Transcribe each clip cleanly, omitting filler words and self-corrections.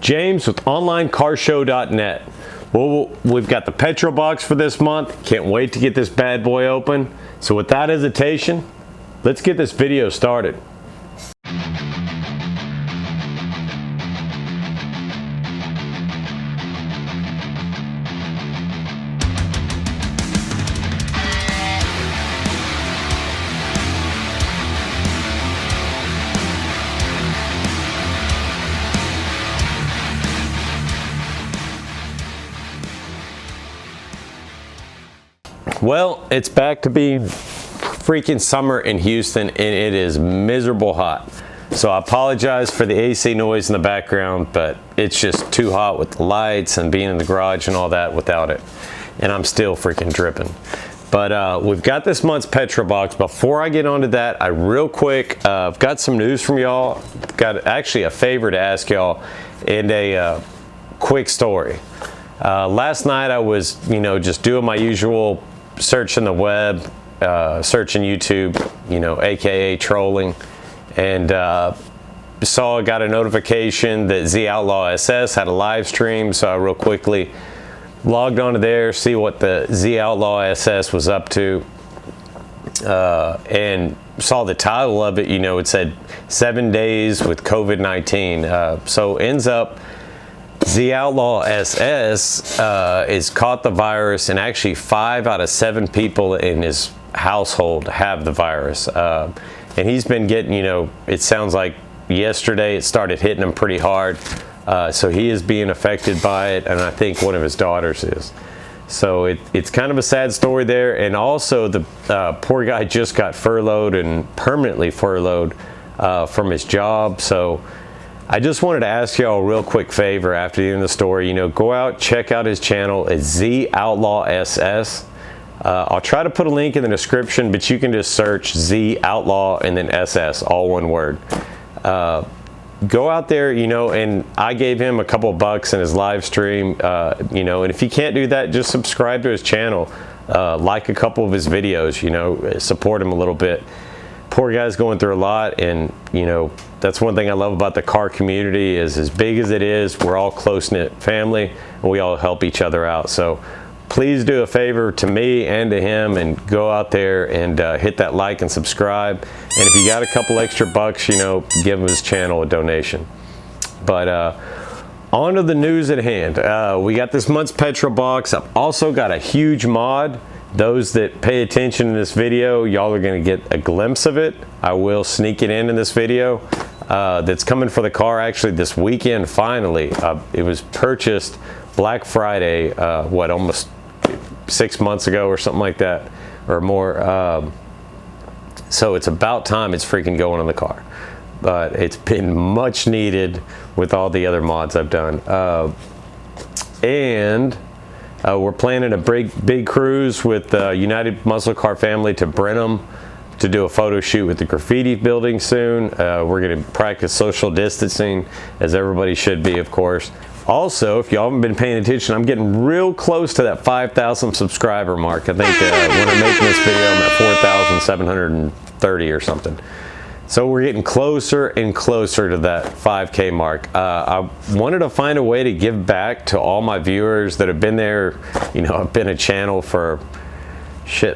James with OnlineCarShow.net. Well, we've got the Petrolbox for this month. Can't wait to get this bad boy open. So without hesitation, let's get this video started. Well, it's back to being freaking summer in Houston, and it is miserable hot. So I apologize for the AC noise in the background, but it's just too hot with the lights and being in the garage and all that without it. And I'm still freaking dripping. But we've got this month's Petrolbox. Before I get onto that, real quick, I've got some news from y'all. Got actually a favor to ask y'all and a quick story. Last night I was, just doing my usual searching the web, searching YouTube, aka trolling, and got a notification that Z Outlaw SS had a live stream. So I real quickly logged onto there, see what the Z Outlaw SS was up to, and saw the title of it. It said 7 days with COVID-19. So ends up Z Outlaw SS is caught the virus, and actually 5 out of 7 people in his household have the virus. And he's been getting, it sounds like yesterday it started hitting him pretty hard. So he is being affected by it, and I think one of his daughters is. So it's kind of a sad story there. And also the poor guy just got furloughed and permanently furloughed from his job. So I just wanted to ask y'all a real quick favor after the end of the story. Go out, check out his channel. It's Z Outlaw SS. I'll try to put a link in the description, but you can just search Z Outlaw and then SS, all one word. Go out there, and I gave him a couple bucks in his live stream, and if you can't do that, just subscribe to his channel, like a couple of his videos, support him a little bit. Poor guy's going through a lot, and that's one thing I love about the car community is, as big as it is, we're all close-knit family and we all help each other out. So please do a favor to me and to him and go out there and hit that like and subscribe. And if you got a couple extra bucks, give him his channel a donation. But on to the news at hand. We got this month's Petrolbox. I've also got a huge mod. Those that pay attention in this video, y'all are going to get a glimpse of it. I will sneak it in this video. That's coming for the car actually this weekend finally. It was purchased Black Friday, almost 6 months ago or something like that, or more. So it's about time it's freaking going on the car. But it's been much needed with all the other mods I've done. We're planning a big cruise with United Muscle Car family to Brenham to do a photo shoot with the graffiti building soon. We're going to practice social distancing, as everybody should be, of course. Also, if y'all haven't been paying attention, I'm getting real close to that 5,000 subscriber mark. I think when I'm making this video, I'm at 4,730 or something. So we're getting closer and closer to that 5K mark. I wanted to find a way to give back to all my viewers that have been there. I've been a channel for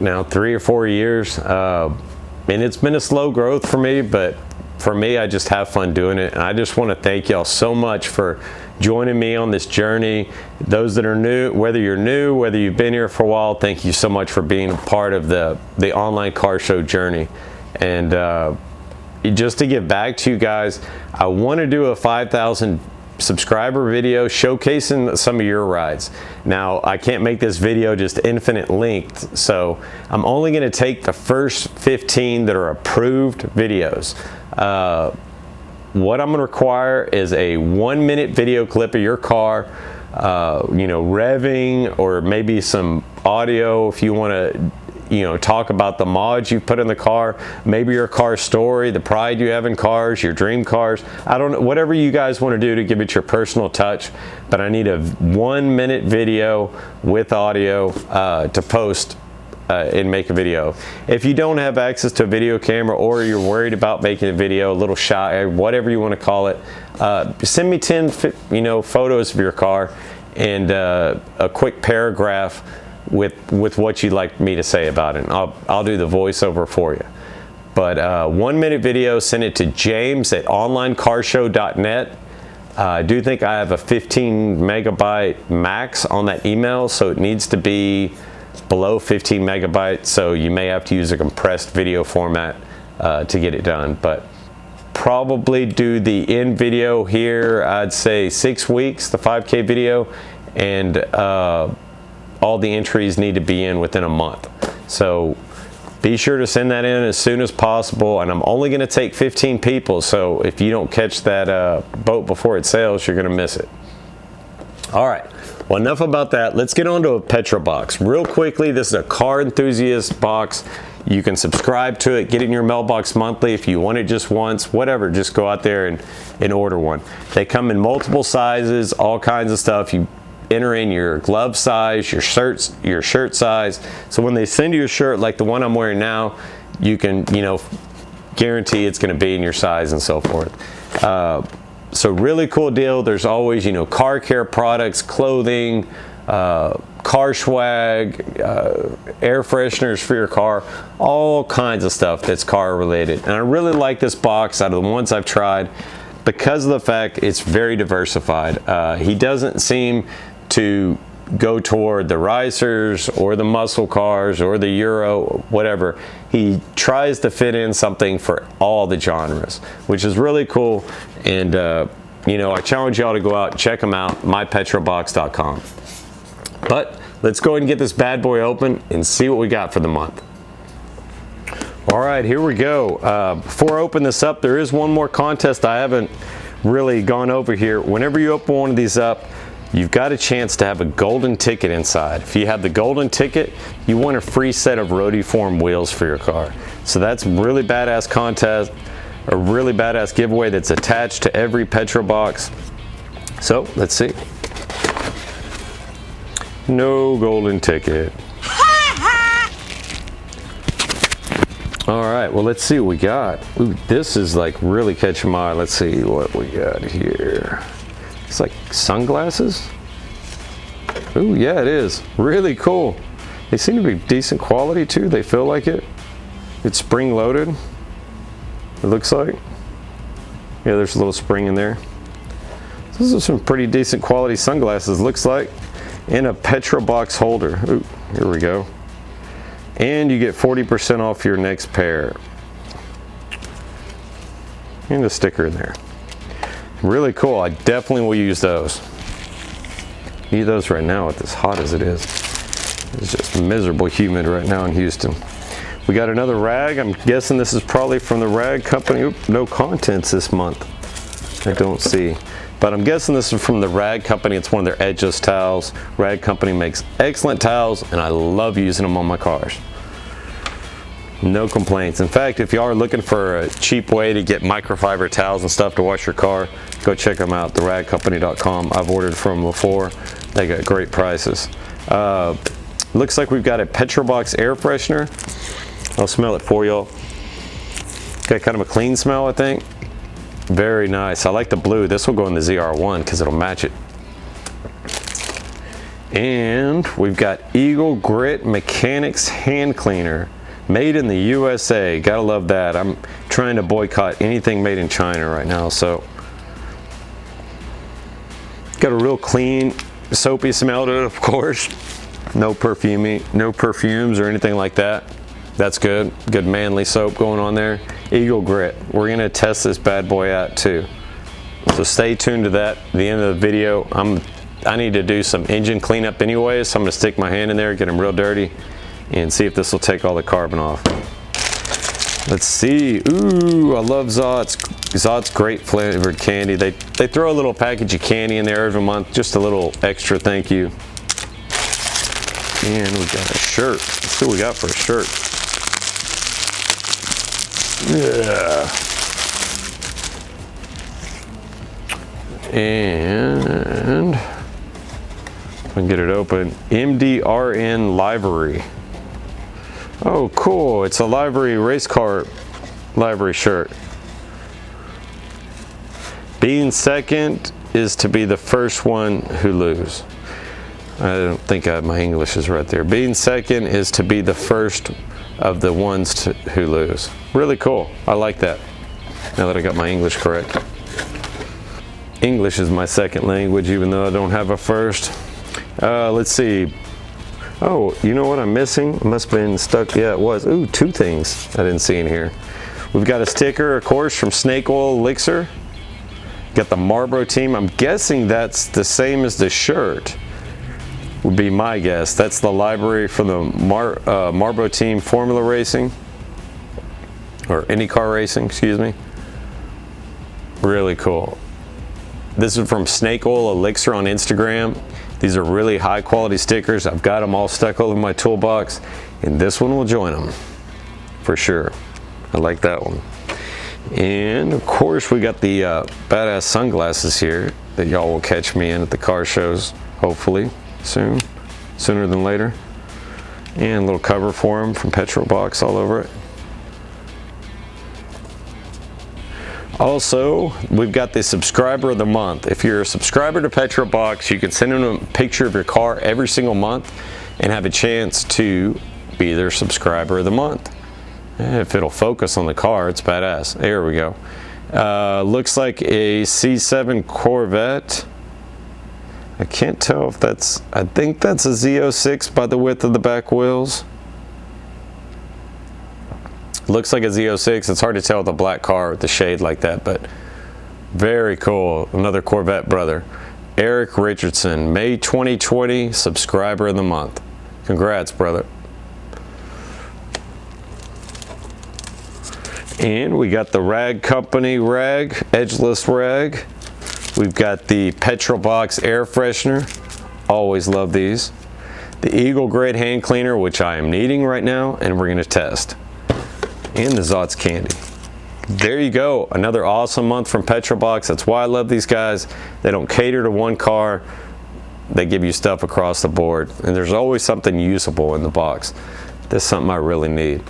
now 3 or 4 years. And it's been a slow growth for me, but for me, I just have fun doing it. And I just want to thank y'all so much for joining me on this journey. Those that are new, whether you've been here for a while, thank you so much for being a part of the online car show journey. And just to give back to you guys, I want to do a 5,000 subscriber video showcasing some of your rides. Now, I can't make this video just infinite length, so I'm only going to take the first 15 that are approved videos. What I'm going to require is a 1-minute video clip of your car, revving, or maybe some audio if you want to talk about the mods you put in the car, maybe your car story, the pride you have in cars, your dream cars. I don't know, whatever you guys want to do to give it your personal touch, but I need a 1-minute video with audio to post and make a video. If you don't have access to a video camera, or you're worried about making a video, a little shy, whatever you want to call it, send me 10 photos of your car and a quick paragraph with what you'd like me to say about it. I'll do the voiceover for you. But 1 minute video, send it to james@onlinecarshow.net. I do think I have a 15 megabyte max on that email, so it needs to be below 15 megabytes, so you may have to use a compressed video format to get it done. But probably do the end video here, I'd say 6 weeks, the 5K video, and all the entries need to be in within a month. So be sure to send that in as soon as possible, and I'm only going to take 15 people, so if you don't catch that boat before it sails, you're going to miss it. All right, well, enough about that. Let's get on to a Petrolbox. Real quickly, this is a car enthusiast box. You can subscribe to it, get it in your mailbox monthly. If you want it just once, whatever, just go out there and order one. They come in multiple sizes, all kinds of stuff. You enter in your glove size, your shirt size. So when they send you a shirt like the one I'm wearing now, you can, guarantee it's going to be in your size and so forth. So really cool deal. There's always, car care products, clothing, car swag, air fresheners for your car, all kinds of stuff that's car related. And I really like this box out of the ones I've tried because of the fact it's very diversified. He doesn't seem to go toward the risers or the muscle cars or the Euro, whatever. He tries to fit in something for all the genres, which is really cool. And I challenge y'all to go out and check them out, mypetrolbox.com. But let's go ahead and get this bad boy open and see what we got for the month. All right, here we go. Before I open this up, there is one more contest I haven't really gone over here. Whenever you open one of these up, you've got a chance to have a golden ticket inside. If you have the golden ticket, you win a free set of Rotiform wheels for your car. So that's a really badass contest, a really badass giveaway that's attached to every Petrolbox. So let's see. No golden ticket. All right, well, let's see what we got. Ooh, this is like really catching my eye. Let's see what we got here. It's like sunglasses. Ooh, yeah, it is. Really cool. They seem to be decent quality too. They feel like it. It's spring loaded, it looks like. Yeah, there's a little spring in there. These are some pretty decent quality sunglasses, looks like. In a Petrolbox holder. Ooh, here we go. And you get 40% off your next pair. And a sticker in there. Really cool. I definitely will use those. Need those right now with as hot as it is. It's just miserable humid right now in Houston. We got another rag. I'm guessing this is probably from the rag company. Oop, no contents this month. I don't see. But I'm guessing this is from the rag company. It's one of their edgeless towels. Rag company makes excellent towels, and I love using them on my cars. No complaints. In fact, if y'all are looking for a cheap way to get microfiber towels and stuff to wash your car, go check them out, theragcompany.com. I've ordered from them before. They got great prices. Looks like we've got a Petrolbox air freshener. I'll smell it for y'all. Got kind of a clean smell, I think. Very nice. I like the blue. This will go in the ZR1 because it'll match it. And we've got Eagle Grit Mechanics Hand Cleaner. Made in the USA. Gotta love that. I'm trying to boycott anything made in China right now, so. Got a real clean, soapy smell to it, of course. No perfumes or anything like that. That's good. Good manly soap going on there. Eagle Grit. We're gonna test this bad boy out too. So stay tuned to that. At the end of the video, I need to do some engine cleanup anyway, so I'm gonna stick my hand in there, get them real dirty, and see if this will take all the carbon off. Let's see. Ooh, I love Zot's. Zot's great flavored candy. They throw a little package of candy in there every month, just a little extra thank you. And we got a shirt. Let's see what we got for a shirt. Yeah. And if I can get it open, MDRN Livery. Oh, cool. It's a livery race car livery shirt. Being second is to be the first one who lose. I don't think my English is right there. Being second is to be the first of the ones who lose. Really cool. I like that. Now that I got my English correct. English is my second language, even though I don't have a first. Let's see. Oh, you know what I'm missing? It must have been stuck. Yeah, it was. Ooh, two things I didn't see in here. We've got a sticker, of course, from Snake Oil Elixir. Got the Marlboro team. I'm guessing that's the same as the shirt. Would be my guess. That's the library for the Marlboro team Formula Racing. Or IndyCar Racing, excuse me. Really cool. This is from Snake Oil Elixir on Instagram. These are really high quality stickers. I've got them all stuck all over my toolbox, and this one will join them for sure. I like that one. And of course we got the badass sunglasses here that y'all will catch me in at the car shows, hopefully soon, sooner than later. And a little cover for them from Petrolbox all over it. Also, we've got the subscriber of the month. If you're a subscriber to Petrolbox, you can send them a picture of your car every single month and have a chance to be their subscriber of the month. If it'll focus on the car, it's badass. There we go. Looks like a C7 Corvette. I can't tell if that's, I think that's a Z06 by the width of the back wheels. Looks like a Z06. It's hard to tell with a black car with the shade like that, but very cool. Another Corvette brother. Eric Richardson, May 2020, subscriber of the month. Congrats, brother. And we got the Rag Company rag, edgeless rag. We've got the Petrolbox air freshener. Always love these. The Eagle Grade hand cleaner, which I am needing right now, and we're gonna test. And the Zotz candy. There you go, another awesome month from Petrolbox. That's why I love these guys. They don't cater to one car. They give you stuff across the board, and there's always something usable in the box. This is something I really need.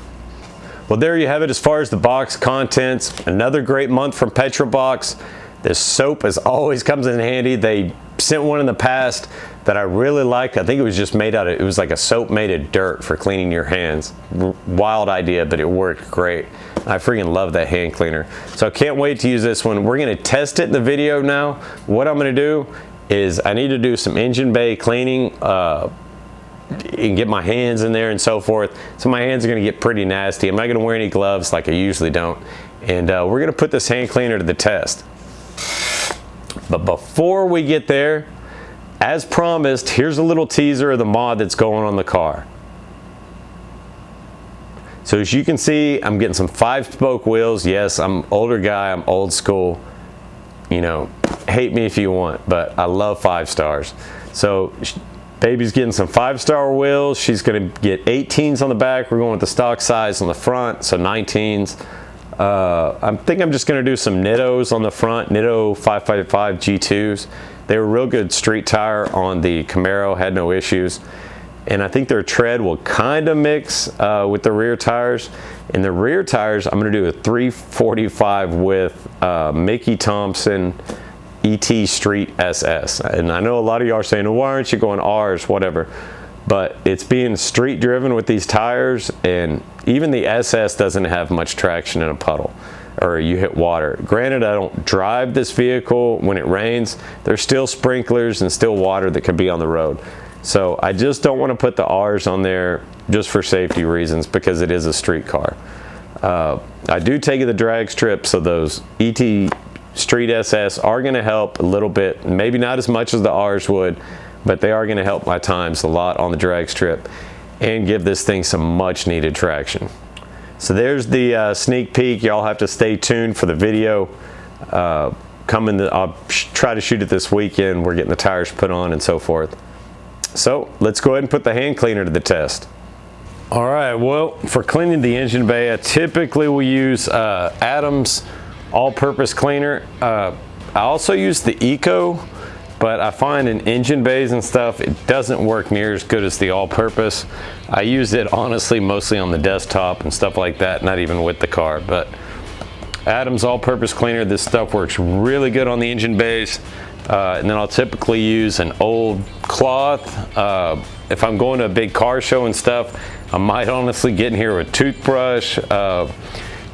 Well, there you have it as far as the box contents. Another great month from Petrolbox. This soap as always comes in handy. They sent one in the past that I really liked. I think it was just made out of, it was like a soap made of dirt for cleaning your hands. Wild idea, but it worked great. I freaking love that hand cleaner. So I can't wait to use this one. We're gonna test it in the video now. What I'm gonna do is I need to do some engine bay cleaning and get my hands in there and so forth. So my hands are gonna get pretty nasty. I'm not gonna wear any gloves like I usually don't. And we're gonna put this hand cleaner to the test. But before we get there, as promised, here's a little teaser of the mod that's going on the car. So as you can see, I'm getting some 5-spoke wheels. Yes, I'm an older guy, I'm old school. You know, hate me if you want, but I love 5 stars. So baby's getting some 5-star wheels. She's gonna get 18s on the back. We're going with the stock size on the front, so 19s. I think I'm just gonna do some Nittos on the front, Nitto 555 G2s. They were real good street tire on the Camaro, had no issues. And I think their tread will kind of mix with the rear tires. In the rear tires, I'm gonna do a 345 with Mickey Thompson ET Street SS. And I know a lot of y'all are saying, well, why aren't you going R's, whatever. But it's being street driven with these tires, and even the SS doesn't have much traction in a puddle or you hit water. Granted, I don't drive this vehicle when it rains. There's still sprinklers and still water that could be on the road. So I just don't want to put the R's on there just for safety reasons because it is a street car. I do take the drag strips, so those ET Street SS are going to help a little bit, maybe not as much as the R's would, but they are going to help my times a lot on the drag strip and give this thing some much needed traction. So there's the sneak peek. Y'all have to stay tuned for the video. I'll try to shoot it this weekend. We're getting the tires put on and so forth. So let's go ahead and put the hand cleaner to the test. All right, well, for cleaning the engine bay, I typically will use Adams all-purpose cleaner. I also use the Eco but I find in engine bays and stuff, it doesn't work near as good as the all-purpose. I use it honestly mostly on the desktop and stuff like that, not even with the car. But Adam's all-purpose cleaner, this stuff works really good on the engine bays. And then I'll typically use an old cloth. If I'm going to a big car show and stuff, I might honestly get in here with a toothbrush,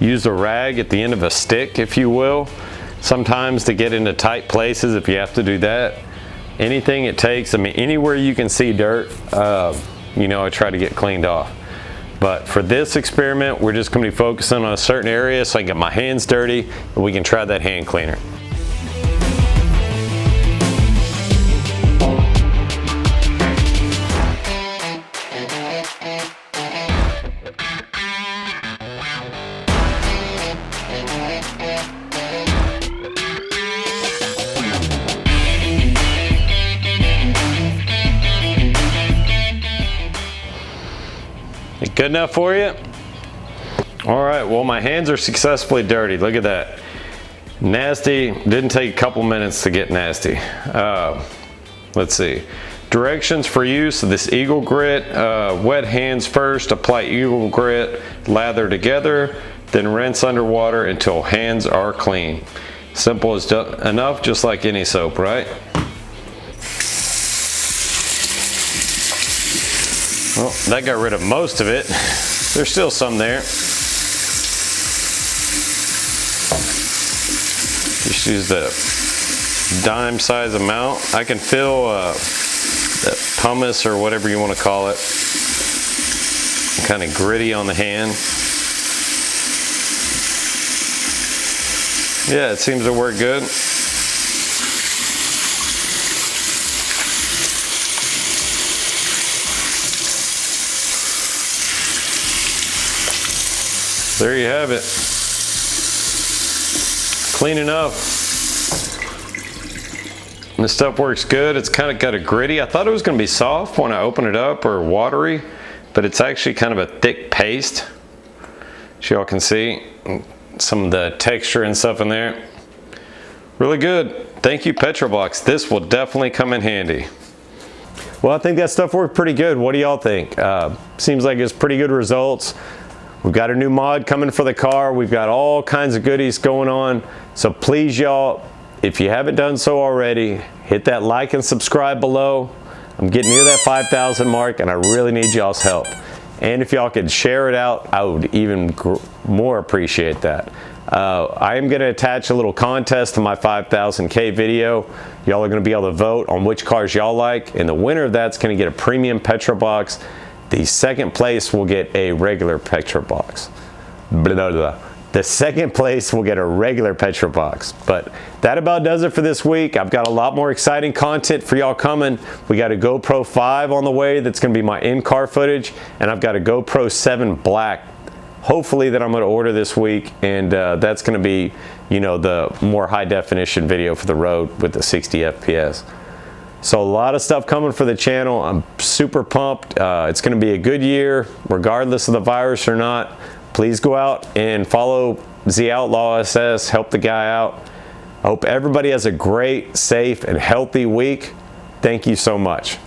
use a rag at the end of a stick, if you will, sometimes to get into tight places if you have to do that. Anything it takes, I mean, anywhere you can see dirt, you know, I try to get cleaned off. But for this experiment, we're just going to be focusing on a certain area so I can get my hands dirty and we can try that hand cleaner. Good enough for you? All right, well, my hands are successfully dirty. Look at that. Nasty, didn't take a couple minutes to get nasty. Let's see. Directions for use of this Eagle Grit. Wet hands first, apply Eagle Grit, lather together, then rinse underwater until hands are clean. Simple as enough, just like any soap, right? Well, that got rid of most of it. There's still some there. Just use the dime size amount. I can feel the pumice or whatever you want to call it. Kind of gritty on the hand. Yeah, it seems to work good. There you have it. Clean enough. And this stuff works good. It's kind of got a gritty. I thought it was going to be soft when I open it up or watery, but it's actually kind of a thick paste. As y'all can see some of the texture and stuff in there. Really good. Thank you, Petrolbox. This will definitely come in handy. Well, I think that stuff worked pretty good. What do y'all think? Seems like it's pretty good results. We've got a new mod coming for the car. We've got all kinds of goodies going on. So please, y'all, if you haven't done so already, hit that like and subscribe below. I'm getting near that 5,000 mark and I really need y'all's help. And if y'all could share it out, I would even more appreciate that. I am gonna attach a little contest to my 5,000K video. Y'all are gonna be able to vote on which cars y'all like, and the winner of that's gonna get a premium Petrolbox. The second place will get a regular Petrolbox. Blah, blah, blah. The second place will get a regular Petrolbox. But that about does it for this week. I've got a lot more exciting content for y'all coming. We got a GoPro 5 on the way that's gonna be my in-car footage, and I've got a GoPro 7 Black, hopefully, that I'm gonna order this week, and that's gonna be, you know, the more high definition video for the road with the 60 FPS. So a lot of stuff coming for the channel. I'm super pumped. It's going to be a good year, regardless of the virus or not. Please go out and follow The Outlaw SS. Help the guy out. I hope everybody has a great, safe, and healthy week. Thank you so much.